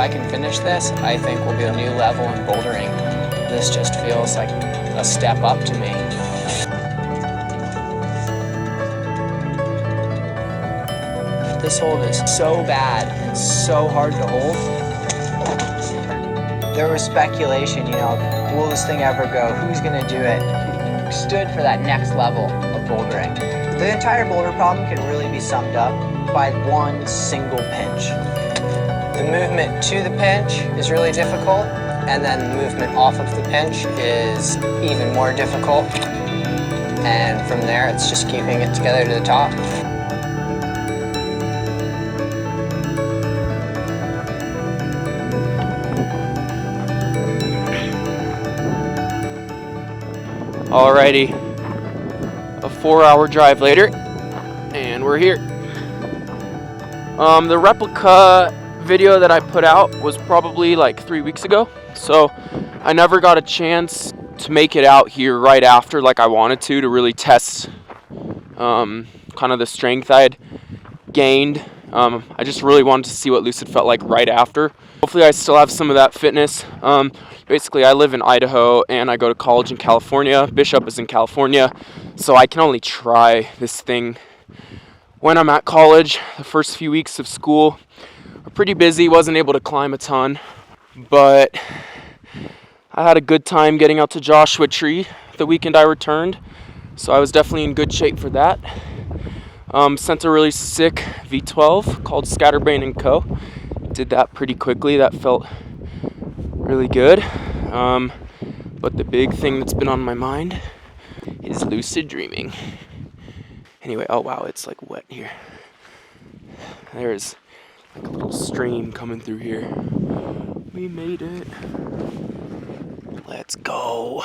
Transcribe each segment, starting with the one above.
I can finish this, I think we'll be a new level in bouldering. This just feels like a step up to me. This hold is so bad and so hard to hold. There was speculation, will this thing ever go? Who's gonna do it? Stood for that next level of bouldering. The entire boulder problem can really be summed up by one single pinch. The movement to the pinch is really difficult, and then the movement off of the pinch is even more difficult. And from there, it's just keeping it together to the top. Alrighty, a 4-hour drive later, and we're here. The replica video that I put out was probably like 3 weeks ago, so I never got a chance to make it out here right after like I wanted to really test kind of the strength I had gained. I just really wanted to see what Lucid felt like right after. Hopefully I still have some of that fitness. Basically, I live in Idaho and I go to college in California. Bishop is in California, so I can only try this thing when I'm at college. The first few weeks of school are pretty busy, wasn't able to climb a ton, but I had a good time getting out to Joshua Tree the weekend I returned, so I was definitely in good shape for that. Sent a really sick V12 called Scatterbrain & Co. Did that pretty quickly. That felt really good. But the big thing that's been on my mind is lucid dreaming. Anyway, oh wow, it's like wet here. There's like a little stream coming through here. We made it. Let's go.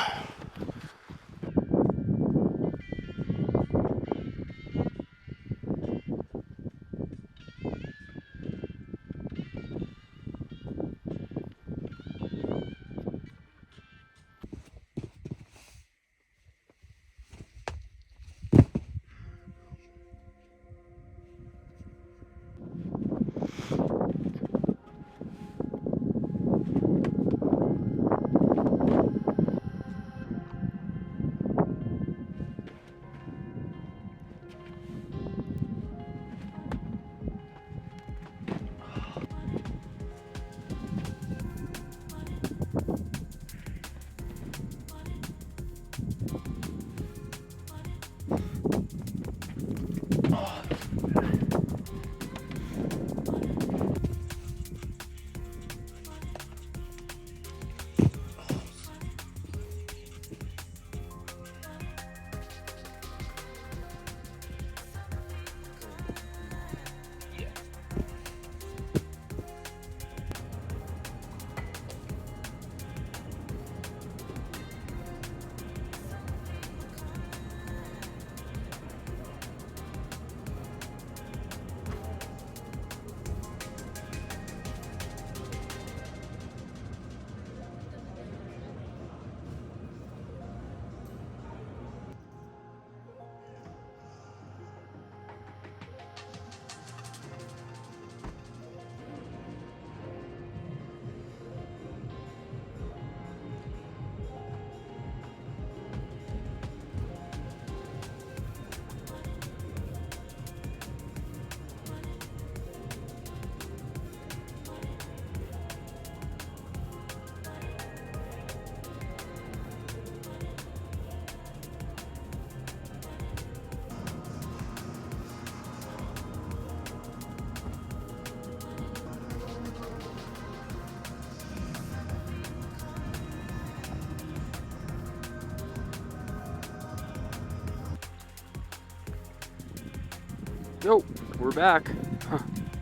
Yo, we're back. I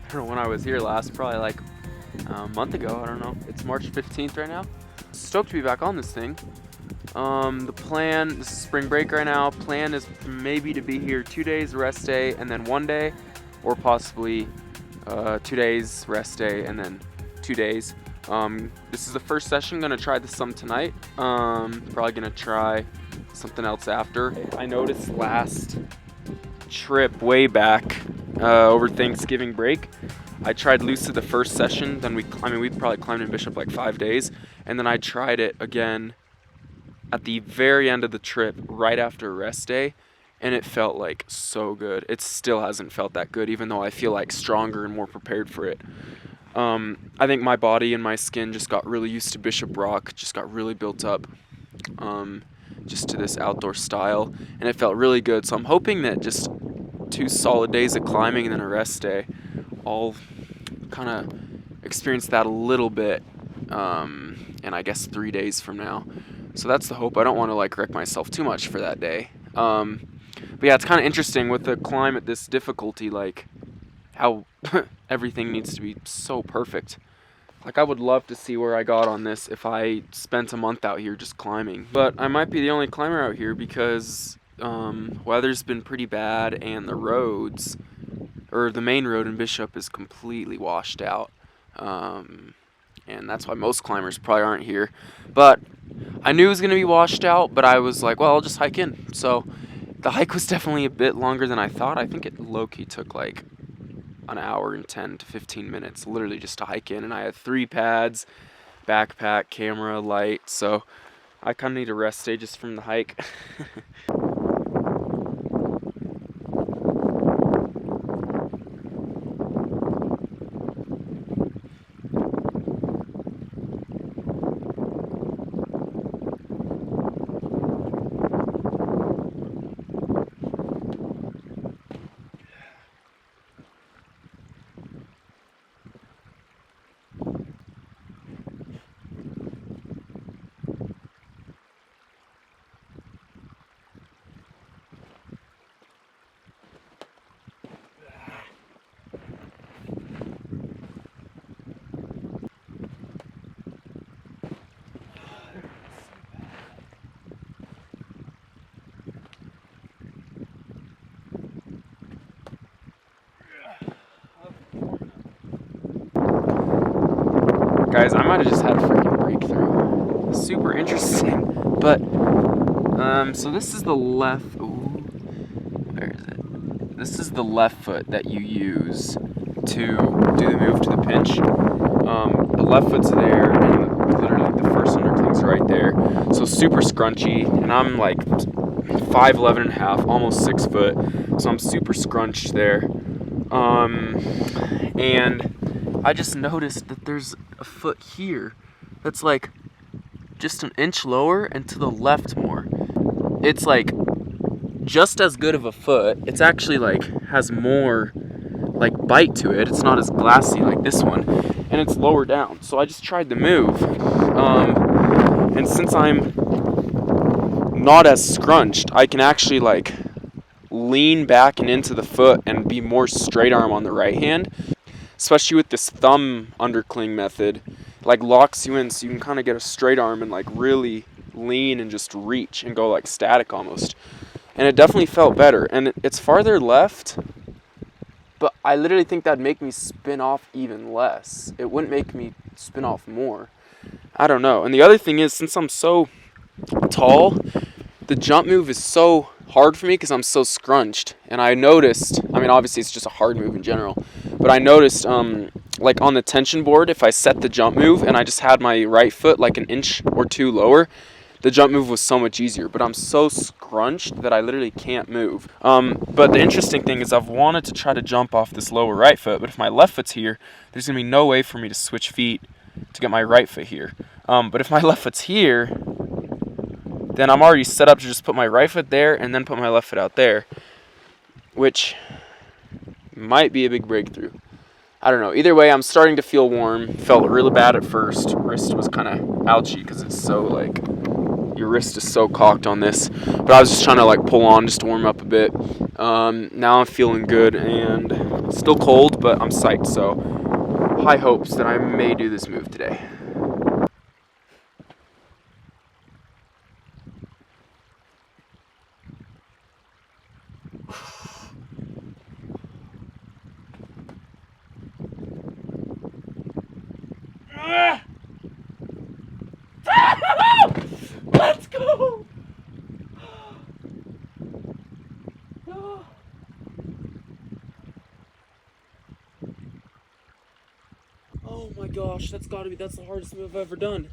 don't know when I was here last, probably like a month ago, I don't know. It's March 15th right now. Stoked to be back on this thing. The plan, this is spring break right now, plan is maybe to be here 2 days, rest day, and then 1 day, or possibly 2 days, rest day, and then 2 days. This is the first session, gonna try this some tonight. Probably gonna try something else after. I noticed last trip way back over Thanksgiving break, I tried Lucid the first session, then we probably climbed in Bishop like 5 days, and then I tried it again at the very end of the trip, right after a rest day, and it felt like so good. It still hasn't felt that good, even though I feel like stronger and more prepared for it. I think my body and my skin just got really used to Bishop Rock, just got really built up just to this outdoor style, and it felt really good. So I'm hoping that just 2 solid days of climbing and then a rest day, I'll kind of experience that a little bit, and I guess 3 days from now. So that's the hope. I don't want to like wreck myself too much for that day. But yeah, it's kind of interesting with the climb at this difficulty, like how everything needs to be so perfect. Like I would love to see where I got on this if I spent a month out here just climbing. But I might be the only climber out here because weather's been pretty bad and the roads, or the main road in Bishop, is completely washed out. And that's why most climbers probably aren't here. But I knew it was going to be washed out, but I was like, well, I'll just hike in. So the hike was definitely a bit longer than I thought. I think it low-key took like an hour and 10 to 15 minutes, literally just to hike in. And I had 3 pads, backpack, camera, light. So I kind of need a rest day just from the hike. Guys, I might have just had a freaking breakthrough. Super interesting. But, so this is the left, ooh, where is it? This is the left foot that you use to do the move to the pinch. The left foot's there, and literally the first underclink's right there. So super scrunchy, and I'm like 5'11 and a half, almost 6 foot, so I'm super scrunched there. And I just noticed that there's a foot here that's like just an inch lower and to the left more. It's like just as good of a foot. It's actually like has more like bite to it. It's not as glassy like this one, and it's lower down. So I just tried the move, and since I'm not as scrunched, I can actually like lean back and into the foot and be more straight arm on the right hand, especially with this thumb undercling method. Like locks you in so you can kind of get a straight arm and like really lean and just reach and go like static almost. And it definitely felt better, and it's farther left, but I literally think that'd make me spin off even less. It wouldn't make me spin off more. I don't know. And the other thing is, since I'm so tall, the jump move is so hard for me because I'm so scrunched. And I noticed, I mean, obviously it's just a hard move in general, but I noticed like on the tension board, if I set the jump move and I just had my right foot like an inch or 2 lower, the jump move was so much easier. But I'm so scrunched that I literally can't move. But the interesting thing is I've wanted to try to jump off this lower right foot, but if my left foot's here, there's going to be no way for me to switch feet to get my right foot here. But if my left foot's here, then I'm already set up to just put my right foot there and then put my left foot out there, which might be a big breakthrough. I don't know. Either way, I'm starting to feel warm. Felt really bad at first. Wrist was kind of ouchy because it's so like, your wrist is so cocked on this. But I was just trying to like pull on just to warm up a bit. Now I'm feeling good and still cold, but I'm psyched. So high hopes that I may do this move today. Let's go! gosh, that's the hardest move I've ever done.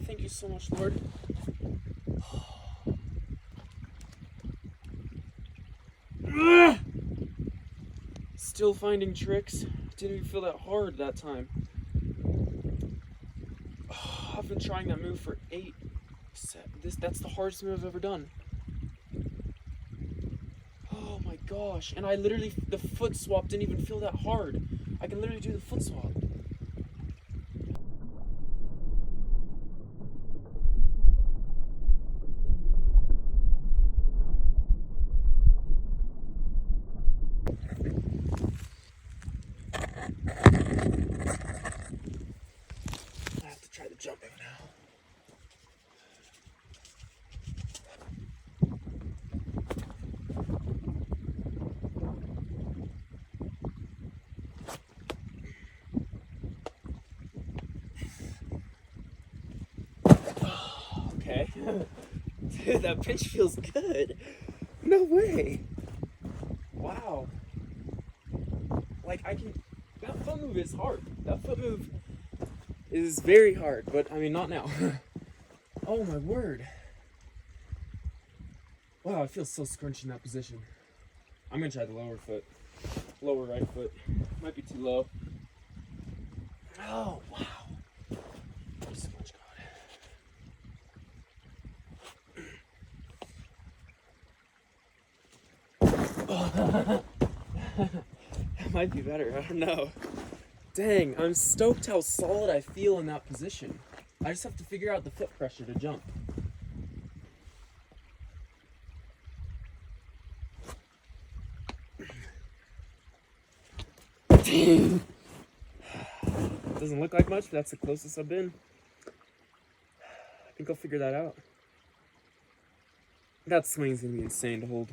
Thank you so much, Lord. Still finding tricks. Didn't even feel that hard that time. I've been trying that move for 8 sets. That's the hardest move I've ever done. Oh my gosh. And I literally, the foot swap didn't even feel that hard. I can literally do the foot swap. I have to try the jumping now. Okay. Dude, that pinch feels good. No way. Wow. Like, that foot move is hard. That foot move is very hard, but I mean, not now. Oh my word. Wow, I feel so scrunchy in that position. I'm gonna try the lower right foot. Might be too low. Oh, wow. There's so much God. That might be better, I don't know. Dang, I'm stoked how solid I feel in that position. I just have to figure out the foot pressure to jump. Dang. Doesn't look like much, but that's the closest I've been. I think I'll figure that out. That swing's gonna be insane to hold.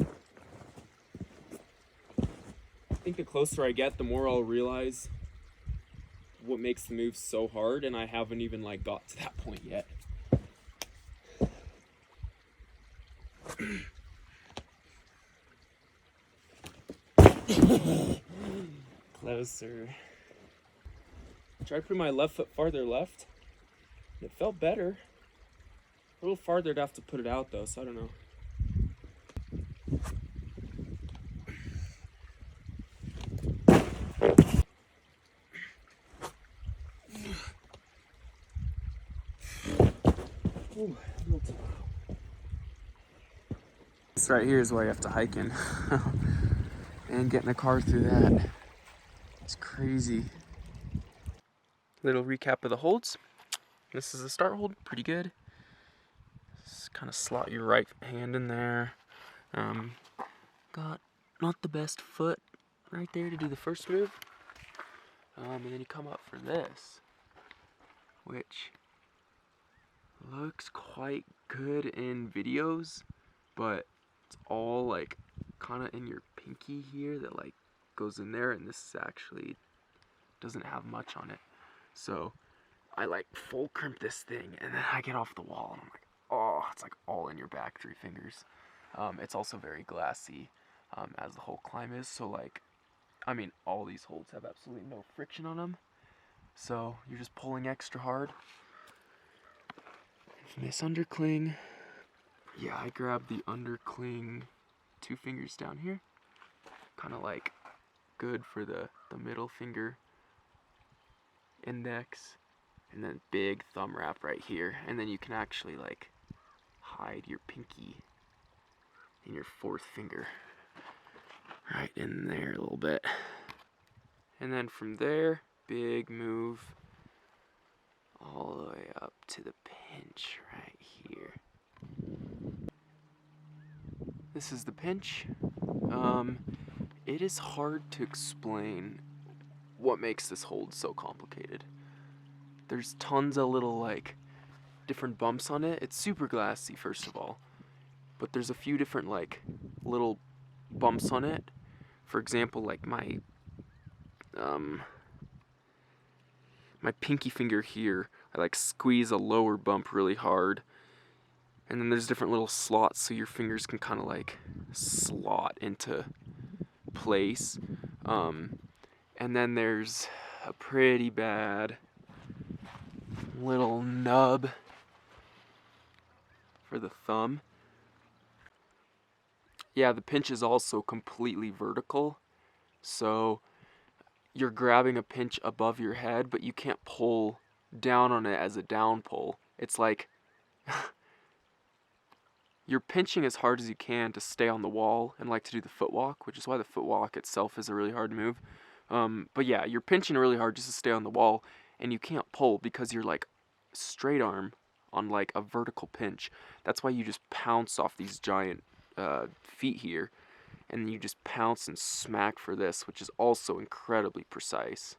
I think the closer I get, the more I'll realize what makes the move so hard, and I haven't even like got to that point yet. Closer. Tried putting my left foot farther left. It felt better. A little farther, I'd have to put it out though, so I don't know. Ooh, a little too low. This right here is where you have to hike in. And getting a car through that. It's crazy. Little recap of the holds. This is the start hold, pretty good. Just kind of slot your right hand in there. Got not the best foot right there to do the first move. And then you come up for this, which looks quite good in videos, but it's all like kind of in your pinky here that like goes in there, and this actually doesn't have much on it. So I like full crimp this thing, and then I get off the wall and I'm like, oh, it's like all in your back 3 fingers. It's also very glassy, as the whole climb is, so like, I mean, all these holds have absolutely no friction on them, so you're just pulling extra hard. This undercling, yeah, I grab the undercling 2 fingers down here, kind of like good for the middle finger, index, and then big thumb wrap right here, and then you can actually like hide your pinky in your 4th finger right in there a little bit, and then from there, big move all the way up to the pinch right here. This is the pinch. It is hard to explain what makes this hold so complicated. There's tons of little like different bumps on it. It's super glassy, first of all, but there's a few different like little bumps on it. For example, like my pinky finger here, I like squeeze a lower bump really hard, and then there's different little slots so your fingers can kind of like slot into place. And then there's a pretty bad little nub for the thumb. Yeah, the pinch is also completely vertical, so you're grabbing a pinch above your head, but you can't pull down on it as a down pull. It's like you're pinching as hard as you can to stay on the wall and like to do the footwalk, which is why the footwalk itself is a really hard move. But yeah, you're pinching really hard just to stay on the wall, and you can't pull because you're like straight arm on like a vertical pinch. That's why you just pounce off these giant feet here, and you just pounce and smack for this, which is also incredibly precise.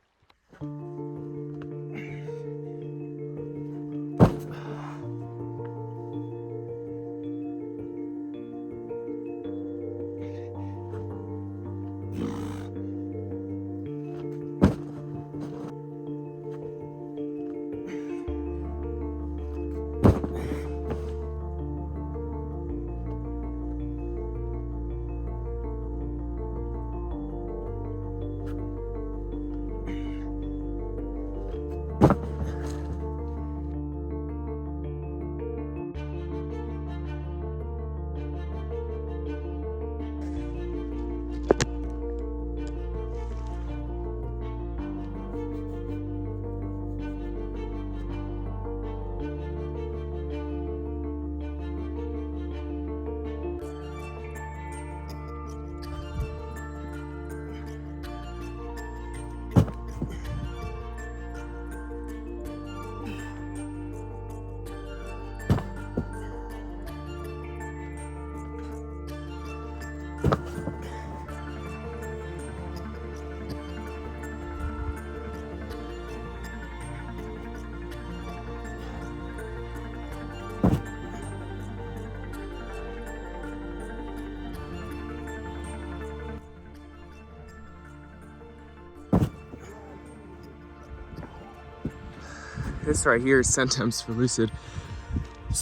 This right here is Centems for Lucid.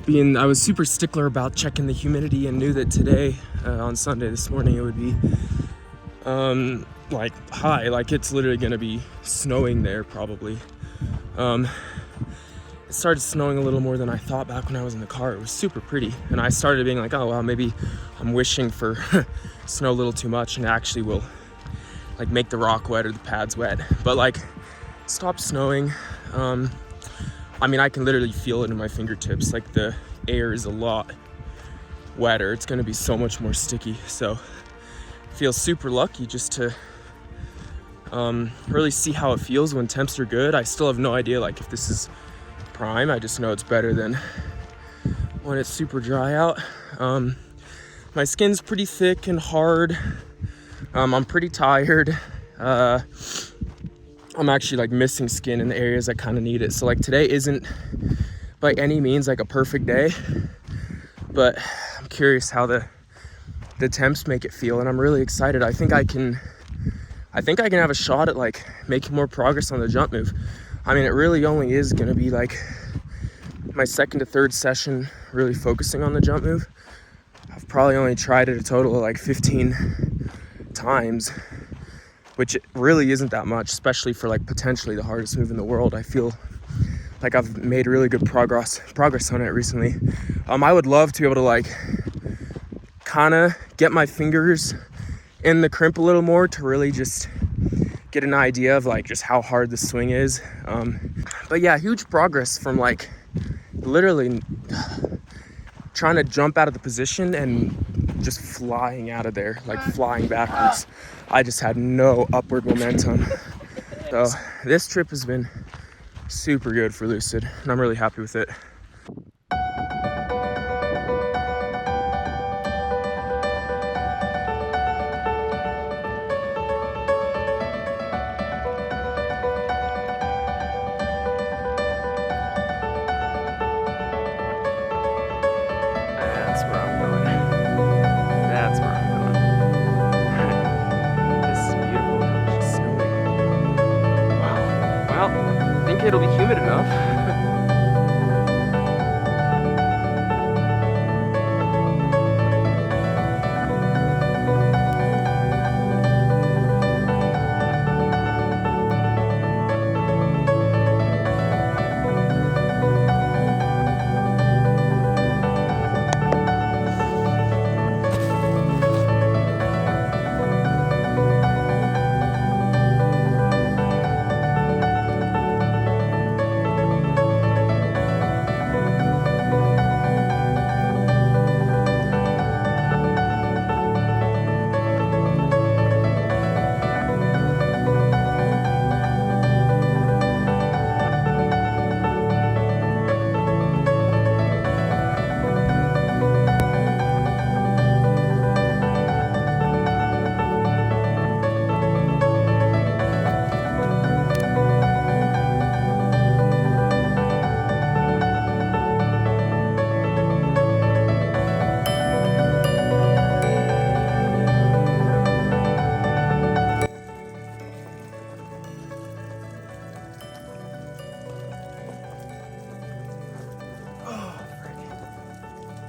I was super stickler about checking the humidity and knew that today, on Sunday, this morning, it would be like high, like it's literally gonna be snowing there probably. It started snowing a little more than I thought back when I was in the car. It was super pretty, and I started being like, oh well, maybe I'm wishing for snow a little too much, and it actually will like make the rock wet or the pads wet. But like, stopped snowing. I mean, I can literally feel it in my fingertips. Like the air is a lot wetter. It's gonna be so much more sticky. So I feel super lucky just to really see how it feels when temps are good. I still have no idea like if this is prime. I just know it's better than when it's super dry out. My skin's pretty thick and hard. I'm pretty tired. I'm actually like missing skin in the areas that kind of need it. So like today isn't by any means like a perfect day, but I'm curious how the temps make it feel, and I'm really excited. I think I can have a shot at like making more progress on the jump move. I mean, it really only is gonna be like my second to third session really focusing on the jump move. I've probably only tried it a total of like 15 times, which really isn't that much, especially for like potentially the hardest move in the world. I feel like I've made really good progress on it recently. I would love to be able to like kind of get my fingers in the crimp a little more to really just get an idea of like just how hard the swing is. But yeah, huge progress from like literally trying to jump out of the position and just flying out of there, like flying backwards. I just had no upward momentum. So this trip has been super good for Lucid, and I'm really happy with it. That's where I'm going. That's where I'm going. This is beautiful. It's just snowing. Wow. Well, I think it'll be humid enough.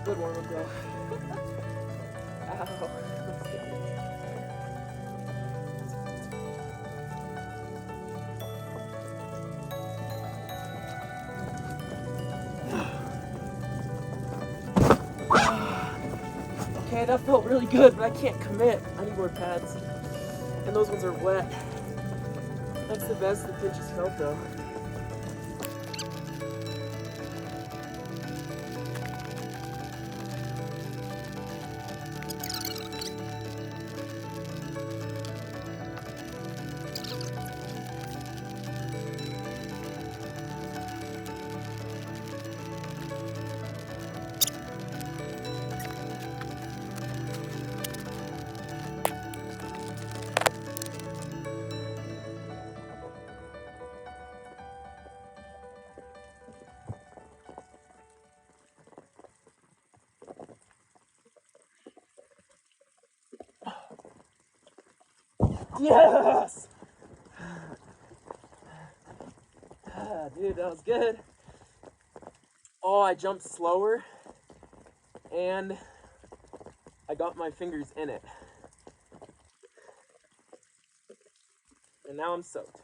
good warm up though. Ow. Okay, that felt really good, but I can't commit. I need more pads. And those ones are wet. That's the best the pinch has felt though. Yes! Dude, that was good. Oh, I jumped slower and I got my fingers in it. And now I'm soaked.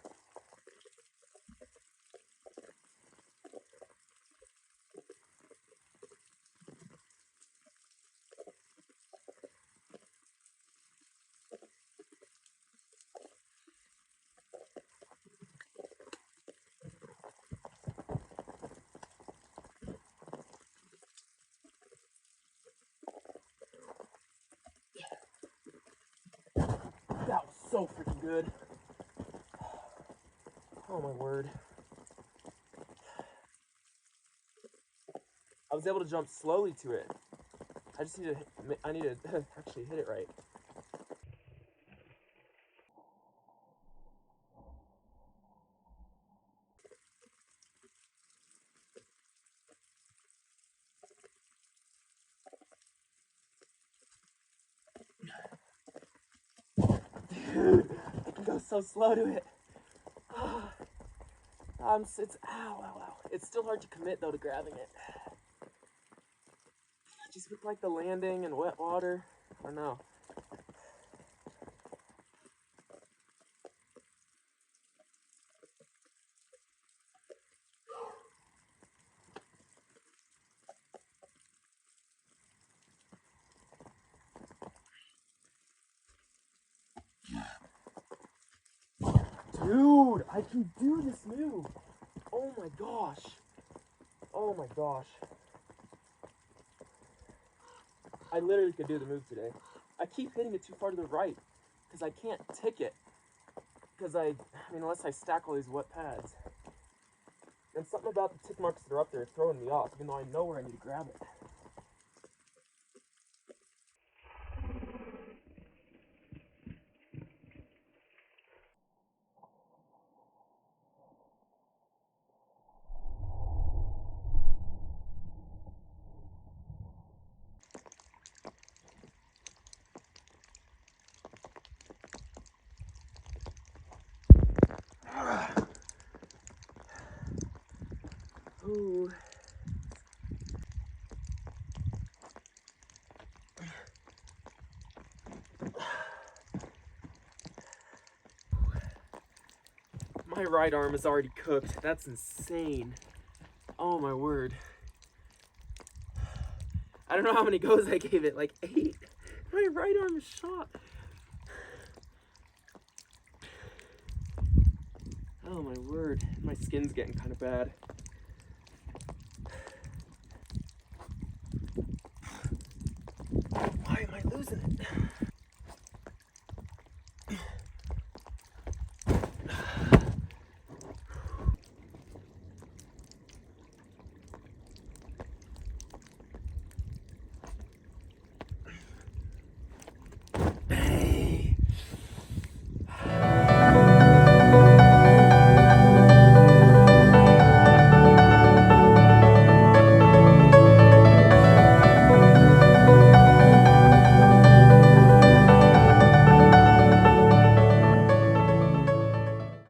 That was so freaking good. Oh my word. I was able to jump slowly to it. I need to actually hit it right. Dude, I can go so slow to it. Ow. It's still hard to commit though to grabbing it. Just with like the landing and wet water, I don't know. Dude, I can do this move. Oh my gosh. Oh my gosh. I literally could do the move today. I keep hitting it too far to the right because I can't tick it. Because I mean, unless I stack all these wet pads. And something about the tick marks that are up there is throwing me off, even though I know where I need to grab it. Ooh. My right arm is already cooked. That's insane. Oh my word. I don't know how many goes I gave it, like 8. My right arm is shot. Oh my word. My skin's getting kind of bad. Why am I losing it?